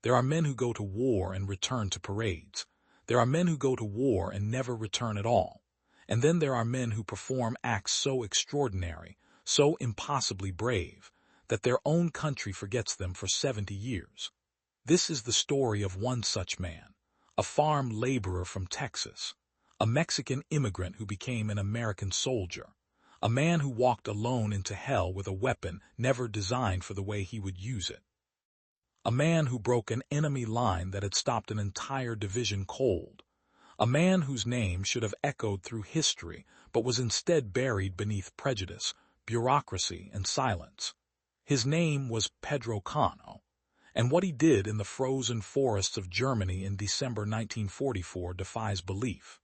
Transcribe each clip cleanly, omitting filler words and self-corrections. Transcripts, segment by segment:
There are men who go to war and return to parades. There are men who go to war and never return at all. And then there are men who perform acts so extraordinary, so impossibly brave, that their own country forgets them for 70 years. This is the story of one such man, a farm laborer from Texas, a Mexican immigrant who became an American soldier, a man who walked alone into hell with a weapon never designed for the way he would use it. A man who broke an enemy line that had stopped an entire division cold. A man whose name should have echoed through history, but was instead buried beneath prejudice, bureaucracy, and silence. His name was Pedro Cano, and what he did in the frozen forests of Germany in December 1944 defies belief.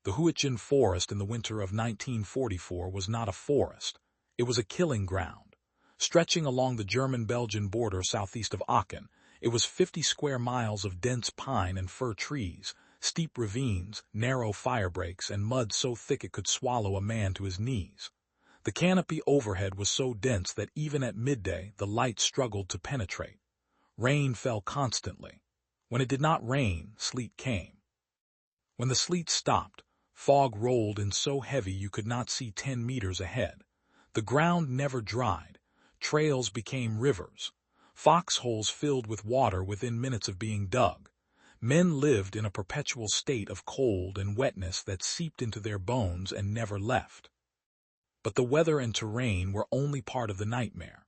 The Hürtgen Forest in the winter of 1944 was not a forest. It was a killing ground. Stretching along the German-Belgian border southeast of Aachen, it was 50 square miles of dense pine and fir trees, steep ravines, narrow firebreaks, and mud so thick it could swallow a man to his knees. The canopy overhead was so dense that even at midday the light struggled to penetrate. Rain fell constantly. When it did not rain, sleet came. When the sleet stopped, fog rolled in so heavy you could not see 10 meters ahead. The ground never dried. Trails became rivers. Foxholes filled with water within minutes of being dug. Men lived in a perpetual state of cold and wetness that seeped into their bones and never left. But the weather and terrain were only part of the nightmare.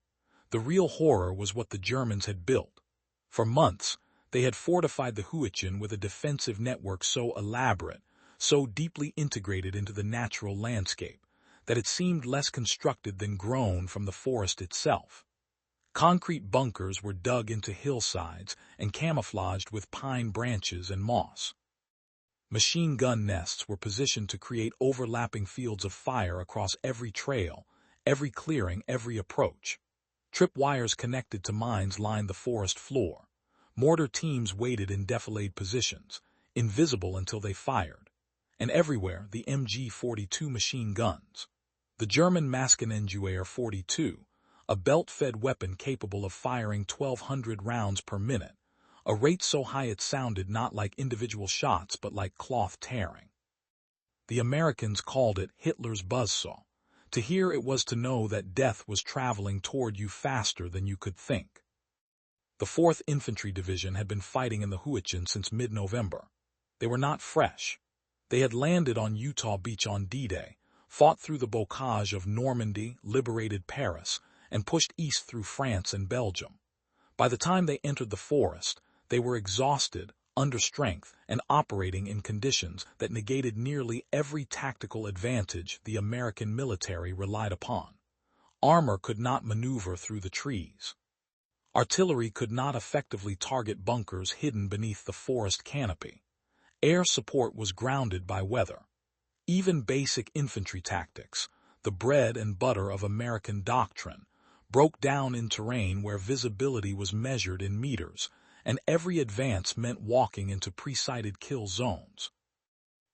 The real horror was what the Germans had built. For months, they had fortified the Hürtgen with a defensive network so elaborate, so deeply integrated into the natural landscape, that it seemed less constructed than grown from the forest itself. Concrete bunkers were dug into hillsides and camouflaged with pine branches and moss. Machine gun nests were positioned to create overlapping fields of fire across every trail, every clearing, every approach. Tripwires connected to mines lined the forest floor. Mortar teams waited in defilade positions, invisible until they fired. And everywhere the MG-42 machine guns. The German Maskenengewehr 42, a belt-fed weapon capable of firing 1,200 rounds per minute, a rate so high it sounded not like individual shots but like cloth tearing. The Americans called it Hitler's Buzzsaw. To hear it was to know that death was traveling toward you faster than you could think. The Fourth Infantry Division had been fighting in the Hürtgen since mid-November. They were not fresh. They had landed on Utah Beach on D-Day, fought through the bocage of Normandy, liberated Paris, and pushed east through France and Belgium. By the time they entered the forest, they were exhausted, under strength, and operating in conditions that negated nearly every tactical advantage the American military relied upon. Armor could not maneuver through the trees. Artillery could not effectively target bunkers hidden beneath the forest canopy. Air support was grounded by weather. Even basic infantry tactics, the bread and butter of American doctrine, broke down in terrain where visibility was measured in meters, and every advance meant walking into pre-sighted kill zones.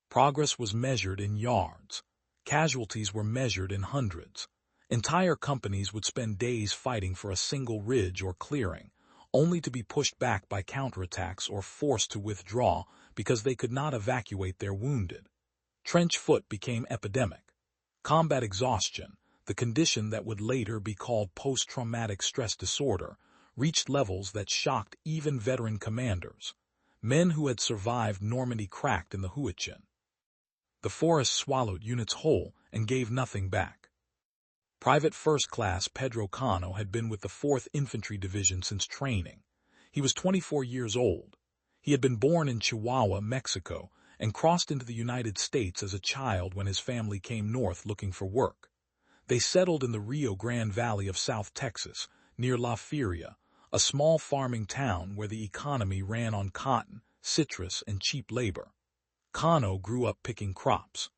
Progress was measured in yards. Casualties were measured in hundreds. Entire companies would spend days fighting for a single ridge or clearing, only to be pushed back by counterattacks or forced to withdraw because they could not evacuate their wounded. Trench foot became epidemic. Combat exhaustion, the condition that would later be called post-traumatic stress disorder, reached levels that shocked even veteran commanders. Men who had survived Normandy cracked in the Hürtgen. The forest swallowed units whole and gave nothing back. Private First Class Pedro Cano had been with the Fourth Infantry Division since training. He was 24 years old. He had been born in Chihuahua, Mexico, and crossed into the United States as a child when his family came north looking for work. They settled in the Rio Grande Valley of South Texas, near La Feria, a small farming town where the economy ran on cotton, citrus, and cheap labor. Cano grew up picking crops.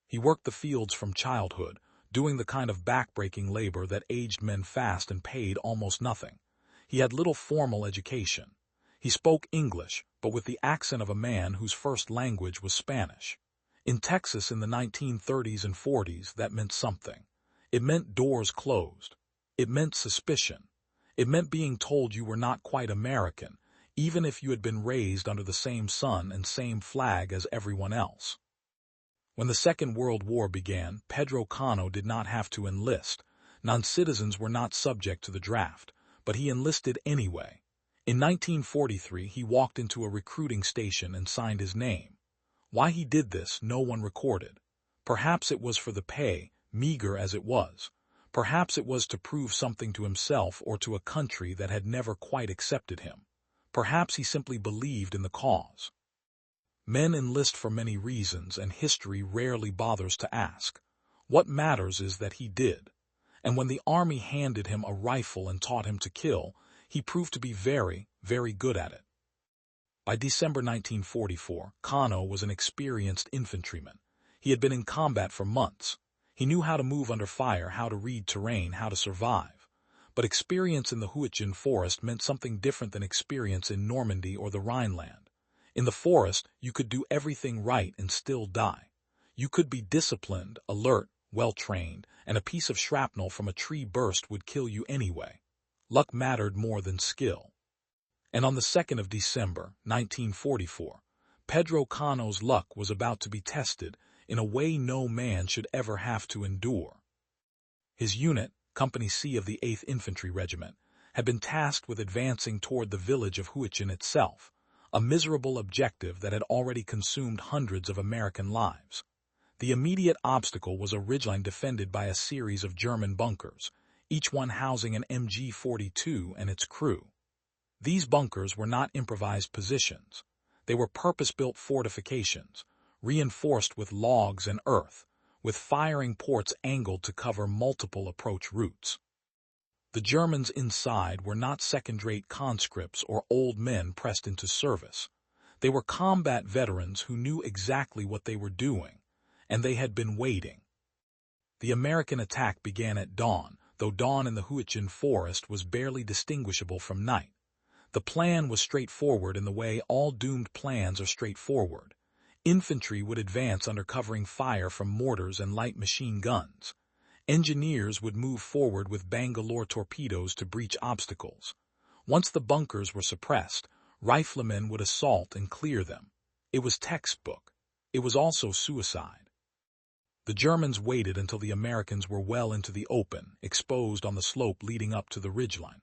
He worked the fields from childhood, doing the kind of back-breaking labor that aged men fast and paid almost nothing. He had little formal education. He spoke English, but with the accent of a man whose first language was Spanish. In Texas in the 1930s and 40s, that meant something. It meant doors closed. It meant suspicion. It meant being told you were not quite American, even if you had been raised under the same sun and same flag as everyone else. When the Second World War began, Pedro Cano did not have to enlist. Non-citizens were not subject to the draft, but he enlisted anyway. In 1943, he walked into a recruiting station and signed his name. Why he did this, no one recorded. Perhaps it was for the pay, meager as it was. Perhaps it was to prove something to himself or to a country that had never quite accepted him. Perhaps he simply believed in the cause. Men enlist for many reasons, and history rarely bothers to ask. What matters is that he did. And when the army handed him a rifle and taught him to kill, he proved to be very, very good at it. By December 1944, Cano was an experienced infantryman. He had been in combat for months. He knew how to move under fire, how to read terrain, how to survive. But experience in the Hürtgen Forest meant something different than experience in Normandy or the Rhineland. In the forest, you could do everything right and still die. You could be disciplined, alert, well-trained, and a piece of shrapnel from a tree burst would kill you anyway. Luck mattered more than skill. And on the 2nd of December, 1944, Pedro Cano's luck was about to be tested in a way no man should ever have to endure. His unit, Company C of the 8th Infantry Regiment, had been tasked with advancing toward the village of Hürtgen itself, a miserable objective that had already consumed hundreds of American lives. The immediate obstacle was a ridgeline defended by a series of German bunkers, each one housing an MG-42 and its crew. These bunkers were not improvised positions. They were purpose-built fortifications, reinforced with logs and earth, with firing ports angled to cover multiple approach routes. The Germans inside were not second-rate conscripts or old men pressed into service. They were combat veterans who knew exactly what they were doing, and they had been waiting. The American attack began at dawn, though dawn in the Hürtgen Forest was barely distinguishable from night. The plan was straightforward in the way all doomed plans are straightforward. Infantry would advance under covering fire from mortars and light machine guns. Engineers would move forward with Bangalore torpedoes to breach obstacles. Once the bunkers were suppressed, riflemen would assault and clear them. It was textbook. It was also suicide. The Germans waited until the Americans were well into the open, exposed on the slope leading up to the ridgeline.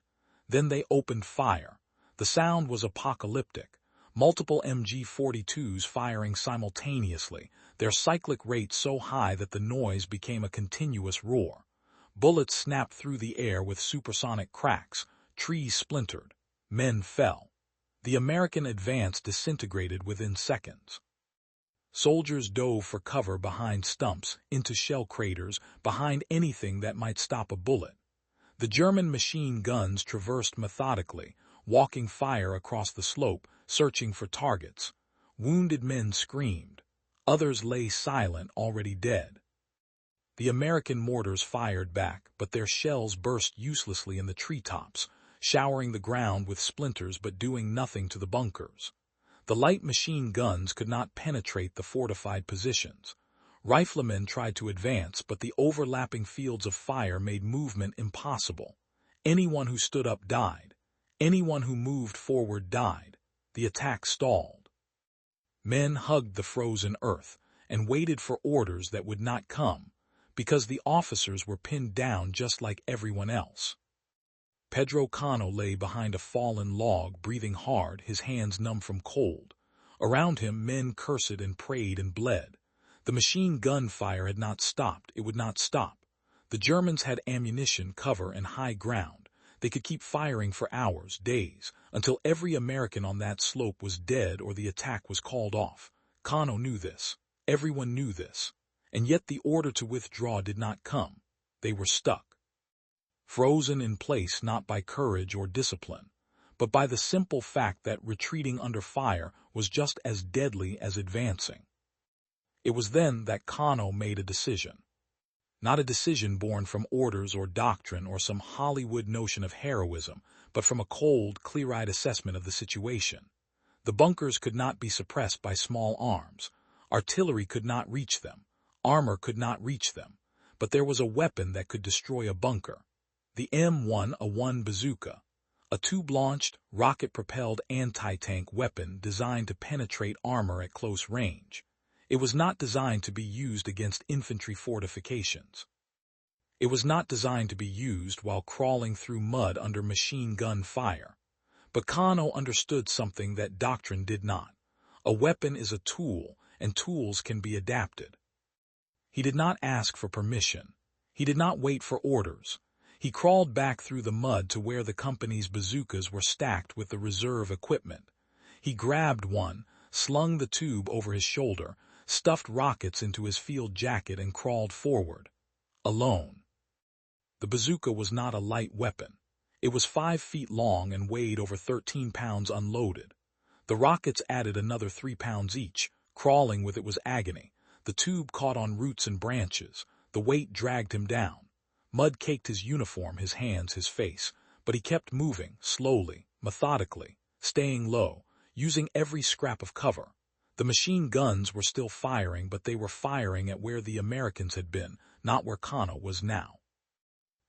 Then they opened fire. The sound was apocalyptic. Multiple MG-42s firing simultaneously, their cyclic rate so high that the noise became a continuous roar. Bullets snapped through the air with supersonic cracks, trees splintered, men fell. The American advance disintegrated within seconds. Soldiers dove for cover behind stumps, into shell craters, behind anything that might stop a bullet. The German machine guns traversed methodically, walking fire across the slope, searching for targets. Wounded men screamed. Others lay silent, already dead. The American mortars fired back, but their shells burst uselessly in the treetops, showering the ground with splinters but doing nothing to the bunkers. The light machine guns could not penetrate the fortified positions. Riflemen tried to advance, but the overlapping fields of fire made movement impossible. Anyone who stood up died. Anyone who moved forward died. The attack stalled. Men hugged the frozen earth and waited for orders that would not come, because the officers were pinned down just like everyone else. Pedro Cano lay behind a fallen log, breathing hard, his hands numb from cold. Around him, men cursed and prayed and bled. The machine gun fire had not stopped. It would not stop. The Germans had ammunition, cover, and high ground. They could keep firing for hours, days, until every American on that slope was dead or the attack was called off. Cano knew this. Everyone knew this. And yet the order to withdraw did not come. They were stuck. Frozen in place not by courage or discipline, but by the simple fact that retreating under fire was just as deadly as advancing. It was then that Cano made a decision. Not a decision born from orders or doctrine or some Hollywood notion of heroism, but from a cold, clear-eyed assessment of the situation. The bunkers could not be suppressed by small arms. Artillery could not reach them. Armor could not reach them. But there was a weapon that could destroy a bunker. The M1A1 Bazooka, a tube-launched, rocket-propelled anti-tank weapon designed to penetrate armor at close range. It was not designed to be used against infantry fortifications. It was not designed to be used while crawling through mud under machine gun fire. But Cano understood something that Doctrine did not. A weapon is a tool, and tools can be adapted. He did not ask for permission. He did not wait for orders. He crawled back through the mud to where the company's bazookas were stacked with the reserve equipment. He grabbed one, slung the tube over his shoulder, stuffed rockets into his field jacket and crawled forward. Alone. The bazooka was not a light weapon. It was 5 feet long and weighed over 13 pounds unloaded. The rockets added another 3 pounds each. Crawling with it was agony. The tube caught on roots and branches. The weight dragged him down. Mud caked his uniform, his hands, his face, but he kept moving, slowly, methodically, staying low, using every scrap of cover. The machine guns were still firing, but they were firing at where the Americans had been, not where Cano was now.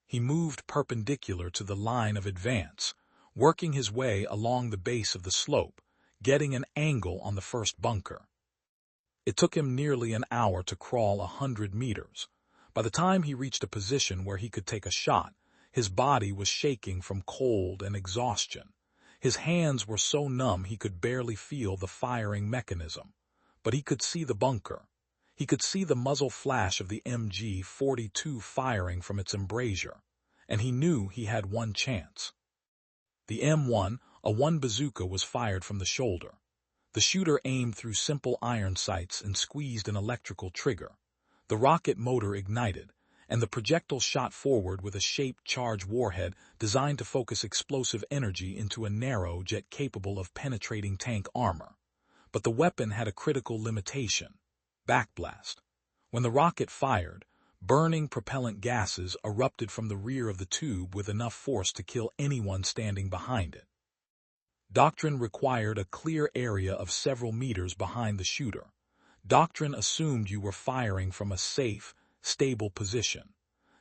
He moved perpendicular to the line of advance, working his way along the base of the slope, getting an angle on the first bunker. It took him nearly an hour to crawl 100 meters. By the time he reached a position where he could take a shot, his body was shaking from cold and exhaustion. His hands were so numb he could barely feel the firing mechanism. But he could see the bunker. He could see the muzzle flash of the MG-42 firing from its embrasure, and he knew he had one chance. The M1A1 bazooka was fired from the shoulder. The shooter aimed through simple iron sights and squeezed an electrical trigger. The rocket motor ignited, and the projectile shot forward with a shaped charge warhead designed to focus explosive energy into a narrow jet capable of penetrating tank armor. But the weapon had a critical limitation: backblast. When the rocket fired, burning propellant gases erupted from the rear of the tube with enough force to kill anyone standing behind it. Doctrine required a clear area of several meters behind the shooter. Doctrine assumed you were firing from a safe, stable position.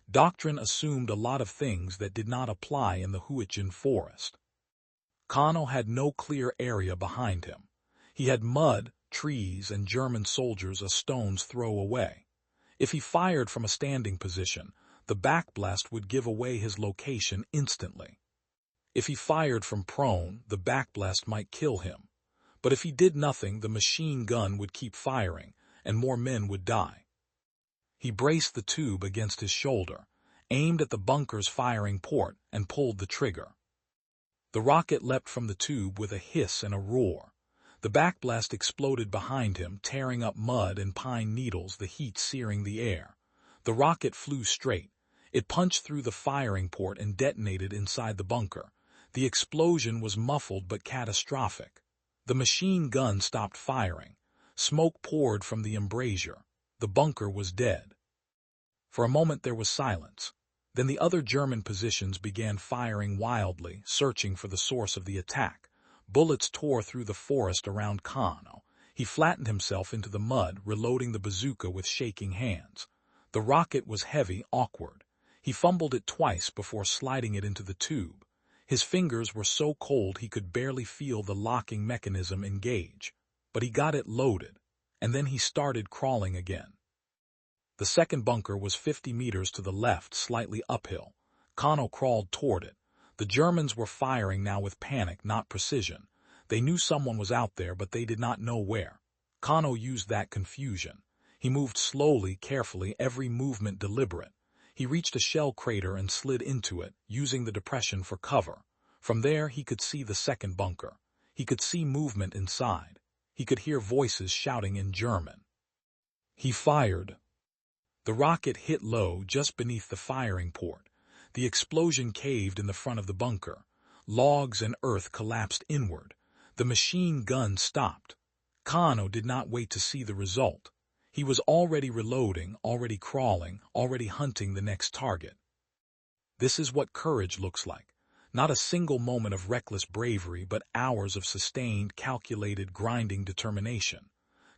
Doctrine assumed a lot of things that did not apply in the Hürtgen Forest. Cano had no clear area behind him. He had mud, trees, and German soldiers a stone's throw away. If he fired from a standing position, the backblast would give away his location instantly. If he fired from prone, the backblast might kill him. But if he did nothing, the machine gun would keep firing, and more men would die. He braced the tube against his shoulder, aimed at the bunker's firing port, and pulled the trigger. The rocket leapt from the tube with a hiss and a roar. The backblast exploded behind him, tearing up mud and pine needles, the heat searing the air. The rocket flew straight. It punched through the firing port and detonated inside the bunker. The explosion was muffled but catastrophic. The machine gun stopped firing. Smoke poured from the embrasure. The bunker was dead. For a moment there was silence. Then the other German positions began firing wildly, searching for the source of the attack. Bullets tore through the forest around Cano. He flattened himself into the mud, reloading the bazooka with shaking hands. The rocket was heavy, awkward. He fumbled it twice before sliding it into the tube. His fingers were so cold he could barely feel the locking mechanism engage. But he got it loaded, and then he started crawling again. The second bunker was 50 meters to the left, slightly uphill. Cano crawled toward it. The Germans were firing now with panic, not precision. They knew someone was out there, but they did not know where. Cano used that confusion. He moved slowly, carefully, every movement deliberate. He reached a shell crater and slid into it, using the depression for cover. From there, he could see the second bunker. He could see movement inside. He could hear voices shouting in German. He fired. The rocket hit low just beneath the firing port. The explosion caved in the front of the bunker. Logs and earth collapsed inward. The machine gun stopped. Cano did not wait to see the result. He was already reloading, already crawling, already hunting the next target. This is what courage looks like. Not a single moment of reckless bravery, but hours of sustained, calculated, grinding determination.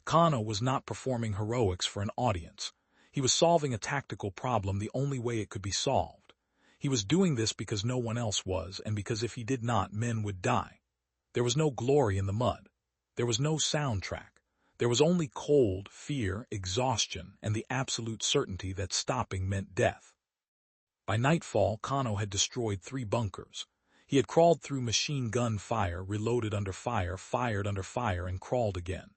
Cano was not performing heroics for an audience. He was solving a tactical problem the only way it could be solved. He was doing this because no one else was, and because if he did not, men would die. There was no glory in the mud. There was no soundtrack. There was only cold, fear, exhaustion, and the absolute certainty that stopping meant death. By nightfall, Cano had destroyed 3 bunkers. He had crawled through machine gun fire, reloaded under fire, fired under fire, and crawled again.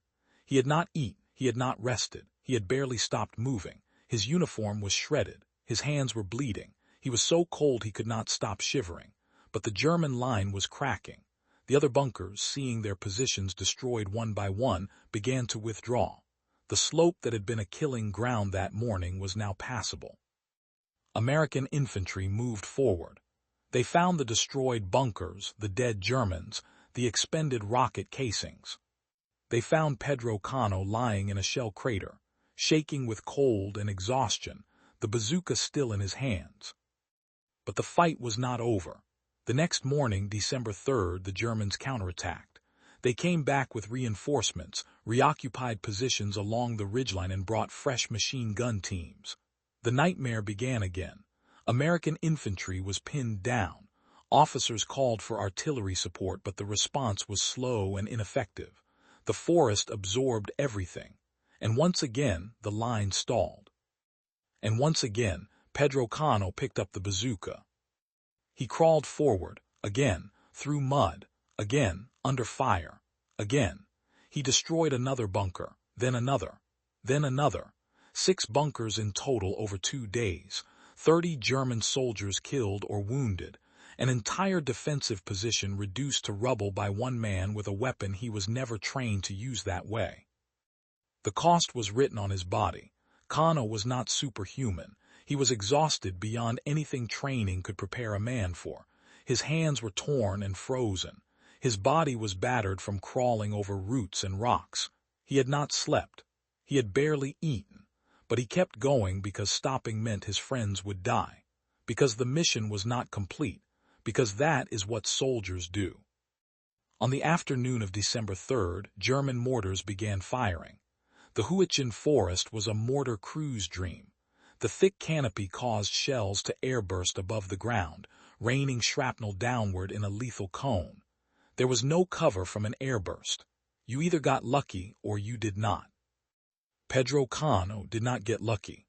He had not eaten. He had not rested. He had barely stopped moving. His uniform was shredded. His hands were bleeding. He was so cold he could not stop shivering. But the German line was cracking. The other bunkers, seeing their positions destroyed one by one, began to withdraw. The slope that had been a killing ground that morning was now passable. American infantry moved forward. They found the destroyed bunkers, the dead Germans, the expended rocket casings. They found Pedro Cano lying in a shell crater, shaking with cold and exhaustion, the bazooka still in his hands. But the fight was not over. The next morning, December 3rd, the Germans counterattacked. They came back with reinforcements, reoccupied positions along the ridgeline, and brought fresh machine gun teams. The nightmare began again. American infantry was pinned down. Officers called for artillery support, but the response was slow and ineffective. The forest absorbed everything. And once again, the line stalled. And once again, Pedro Cano picked up the bazooka. He crawled forward, again, through mud, again, under fire, again. He destroyed another bunker, then another, then another. 6 bunkers in total over 2 days, 30 German soldiers killed or wounded, an entire defensive position reduced to rubble by one man with a weapon he was never trained to use that way. The cost was written on his body. Cano was not superhuman. He was exhausted beyond anything training could prepare a man for. His hands were torn and frozen. His body was battered from crawling over roots and rocks. He had not slept. He had barely eaten. But he kept going because stopping meant his friends would die. Because the mission was not complete. Because that is what soldiers do. On the afternoon of December 3rd, German mortars began firing. The Hürtgen Forest was a mortar cruise dream. The thick canopy caused shells to airburst above the ground, raining shrapnel downward in a lethal cone. There was no cover from an airburst. You either got lucky or you did not. Pedro Cano did not get lucky.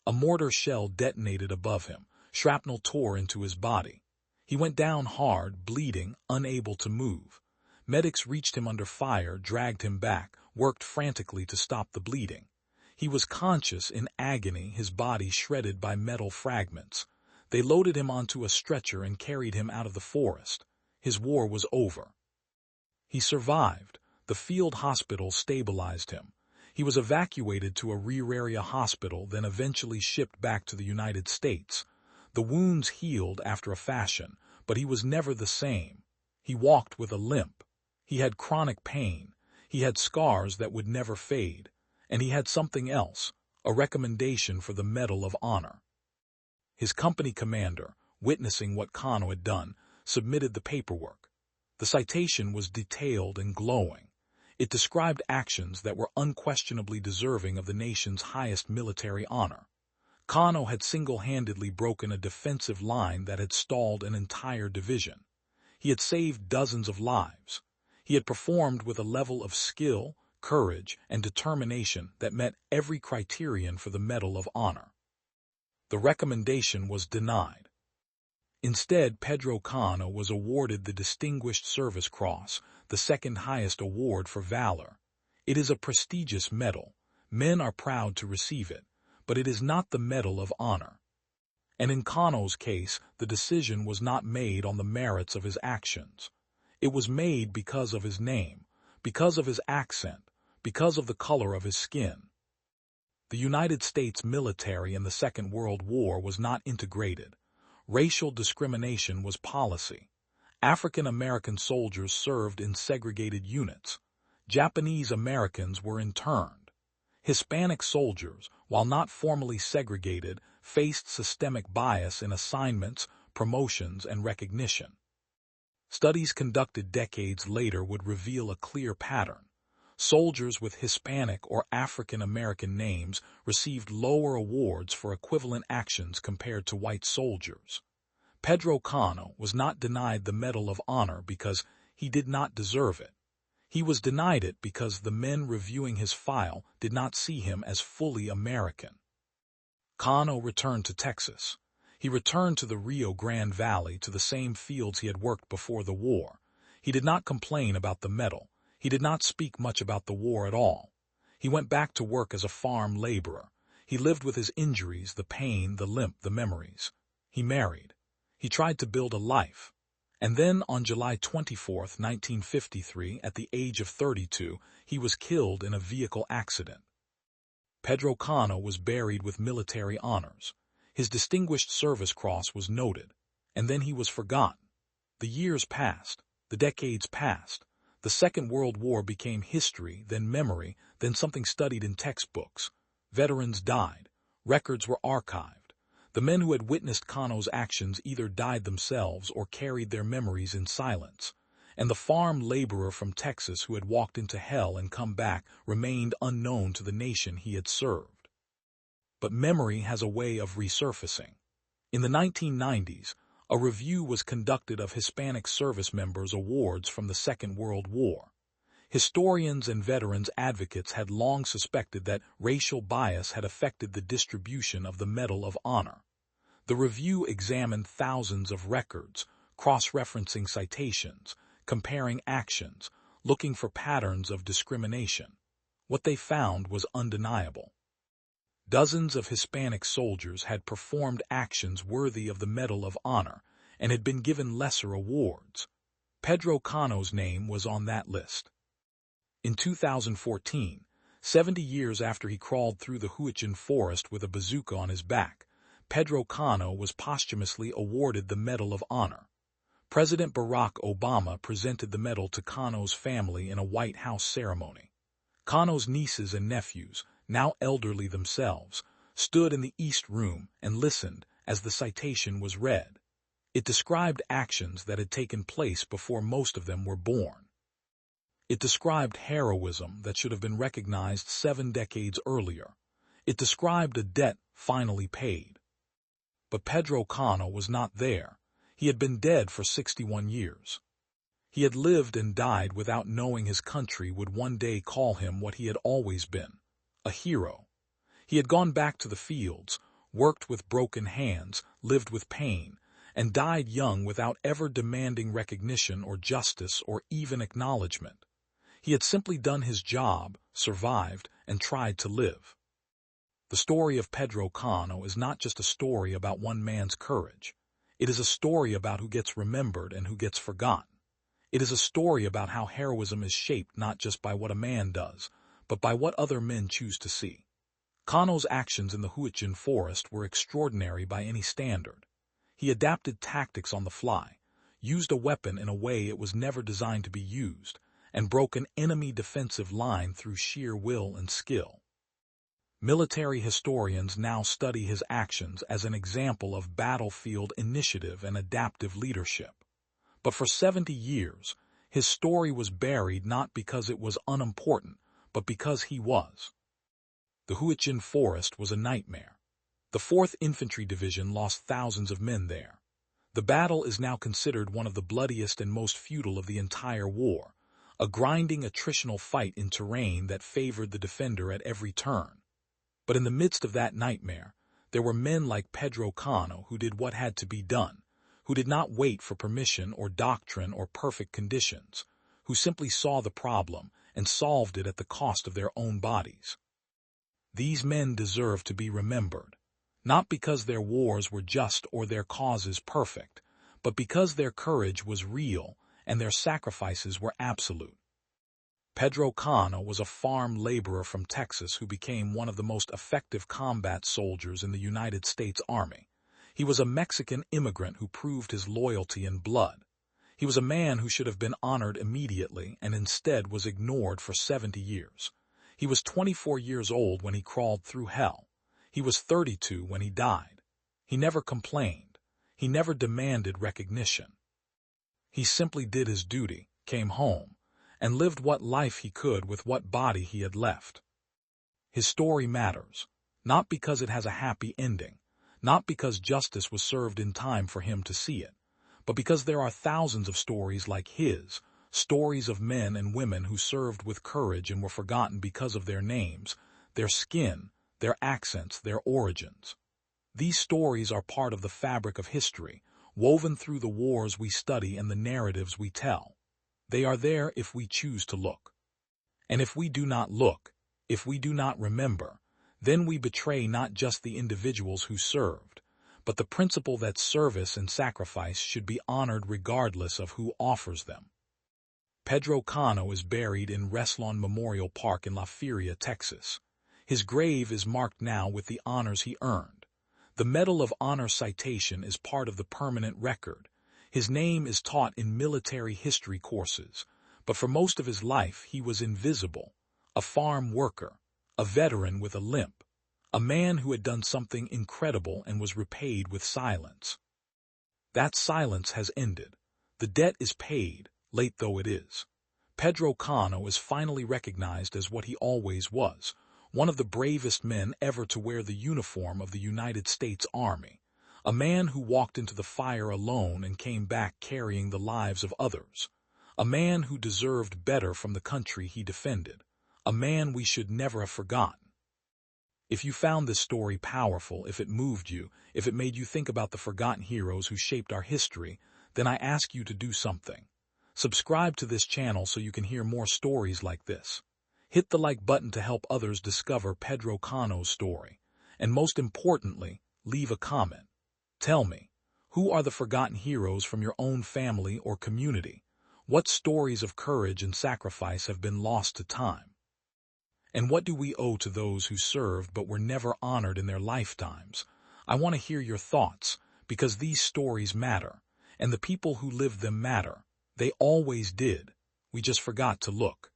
A mortar shell detonated above him. Shrapnel tore into his body. He went down hard, bleeding, unable to move. Medics reached him under fire, dragged him back, worked frantically to stop the bleeding. He was conscious in agony, his body shredded by metal fragments. They loaded him onto a stretcher and carried him out of the forest. His war was over. He survived. The field hospital stabilized him. He was evacuated to a rear area hospital, then eventually shipped back to the United States. The wounds healed after a fashion, but he was never the same. He walked with a limp. He had chronic pain. He had scars that would never fade. And he had something else, a recommendation for the Medal of Honor. His company commander, witnessing what Cano had done, submitted the paperwork. The citation was detailed and glowing. It described actions that were unquestionably deserving of the nation's highest military honor. Cano had single-handedly broken a defensive line that had stalled an entire division. He had saved dozens of lives. He had performed with a level of skill, courage, and determination that met every criterion for the Medal of Honor. The recommendation was denied. Instead, Pedro Cano was awarded the Distinguished Service Cross, the second highest award for valor. It is a prestigious medal. Men are proud to receive it, but it is not the Medal of Honor. And in Cano's case, the decision was not made on the merits of his actions. It was made because of his name, because of his accent, because of the color of his skin. The United States military in the Second World War was not integrated. Racial discrimination was policy. African American soldiers served in segregated units. Japanese Americans were interned. Hispanic soldiers, while not formally segregated, faced systemic bias in assignments, promotions, and recognition. Studies conducted decades later would reveal a clear pattern. Soldiers with Hispanic or African American names received lower awards for equivalent actions compared to white soldiers. Pedro Cano was not denied the Medal of Honor because he did not deserve it. He was denied it because the men reviewing his file did not see him as fully American. Cano returned to Texas. He returned to the Rio Grande Valley, to the same fields he had worked before the war. He did not complain about the medal. He did not speak much about the war at all. He went back to work as a farm laborer. He lived with his injuries, the pain, the limp, the memories. He married. He tried to build a life. And then on July 24, 1953, at the age of 32, he was killed in a vehicle accident. Pedro Cano was buried with military honors. His Distinguished Service Cross was noted, and then he was forgotten. The years passed, the decades passed. The Second World War became history, then memory, then something studied in textbooks. Veterans died. Records were archived. The men who had witnessed Cano's actions either died themselves or carried their memories in silence. And the farm laborer from Texas who had walked into hell and come back remained unknown to the nation he had served. But memory has a way of resurfacing. In the 1990s, a review was conducted of Hispanic service members' awards from the Second World War. Historians and veterans advocates had long suspected that racial bias had affected the distribution of the Medal of Honor. The review examined thousands of records, cross-referencing citations, comparing actions, looking for patterns of discrimination. What they found was undeniable. Dozens of Hispanic soldiers had performed actions worthy of the Medal of Honor and had been given lesser awards. Pedro Cano's name was on that list. In 2014, 70 years after he crawled through the Hürtgen Forest with a bazooka on his back, Pedro Cano was posthumously awarded the Medal of Honor. President Barack Obama presented the medal to Cano's family in a White House ceremony. Cano's nieces and nephews, now elderly themselves, stood in the East Room and listened as the citation was read. It described actions that had taken place before most of them were born. It described heroism that should have been recognized 7 decades earlier. It described a debt finally paid. But Pedro Cano was not there. He had been dead for 61 years. He had lived and died without knowing his country would one day call him what he had always been, a hero. He had gone back to the fields, worked with broken hands, lived with pain, and died young without ever demanding recognition or justice or even acknowledgement. He had simply done his job, survived, and tried to live. The story of Pedro Cano is not just a story about one man's courage. It is a story about who gets remembered and who gets forgotten. It is a story about how heroism is shaped not just by what a man does, but by what other men choose to see. Cano's actions in the Hürtgen Forest were extraordinary by any standard. He adapted tactics on the fly, used a weapon in a way it was never designed to be used, and broke an enemy defensive line through sheer will and skill. Military historians now study his actions as an example of battlefield initiative and adaptive leadership. But for 70 years, his story was buried not because it was unimportant, but because he was. The Hürtgen Forest was a nightmare. The Fourth Infantry Division lost thousands of men there. The battle is now considered one of the bloodiest and most futile of the entire war, a grinding attritional fight in terrain that favored the defender at every turn. But in the midst of that nightmare, there were men like Pedro Cano who did what had to be done, who did not wait for permission or doctrine or perfect conditions, who simply saw the problem and solved it at the cost of their own bodies. These men deserve to be remembered, not because their wars were just or their causes perfect, but because their courage was real and their sacrifices were absolute. Pedro Cano was a farm laborer from Texas who became one of the most effective combat soldiers in the United States Army. He was a Mexican immigrant who proved his loyalty in blood. He was a man who should have been honored immediately and instead was ignored for 70 years. He was 24 years old when he crawled through hell. He was 32 when he died. He never complained. He never demanded recognition. He simply did his duty, came home, and lived what life he could with what body he had left. His story matters, not because it has a happy ending, not because justice was served in time for him to see it, but because there are thousands of stories like his, stories of men and women who served with courage and were forgotten because of their names, their skin, their accents, their origins. These stories are part of the fabric of history, woven through the wars we study and the narratives we tell. They are there if we choose to look. And if we do not look, if we do not remember, then we betray not just the individuals who served, but the principle that service and sacrifice should be honored regardless of who offers them. Pedro Cano is buried in Reslon Memorial Park in La Feria, Texas. His grave is marked now with the honors he earned. The Medal of Honor citation is part of the permanent record. His name is taught in military history courses, but for most of his life he was invisible, a farm worker, a veteran with a limp, a man who had done something incredible and was repaid with silence. That silence has ended. The debt is paid, late though it is. Pedro Cano is finally recognized as what he always was, one of the bravest men ever to wear the uniform of the United States Army, a man who walked into the fire alone and came back carrying the lives of others, a man who deserved better from the country he defended, a man we should never have forgotten. If you found this story powerful, if it moved you, if it made you think about the forgotten heroes who shaped our history, then I ask you to do something. Subscribe to this channel so you can hear more stories like this. Hit the like button to help others discover Pedro Cano's story. And most importantly, leave a comment. Tell me, who are the forgotten heroes from your own family or community? What stories of courage and sacrifice have been lost to time? And what do we owe to those who served but were never honored in their lifetimes? I want to hear your thoughts, because these stories matter, and the people who lived them matter. They always did. We just forgot to look.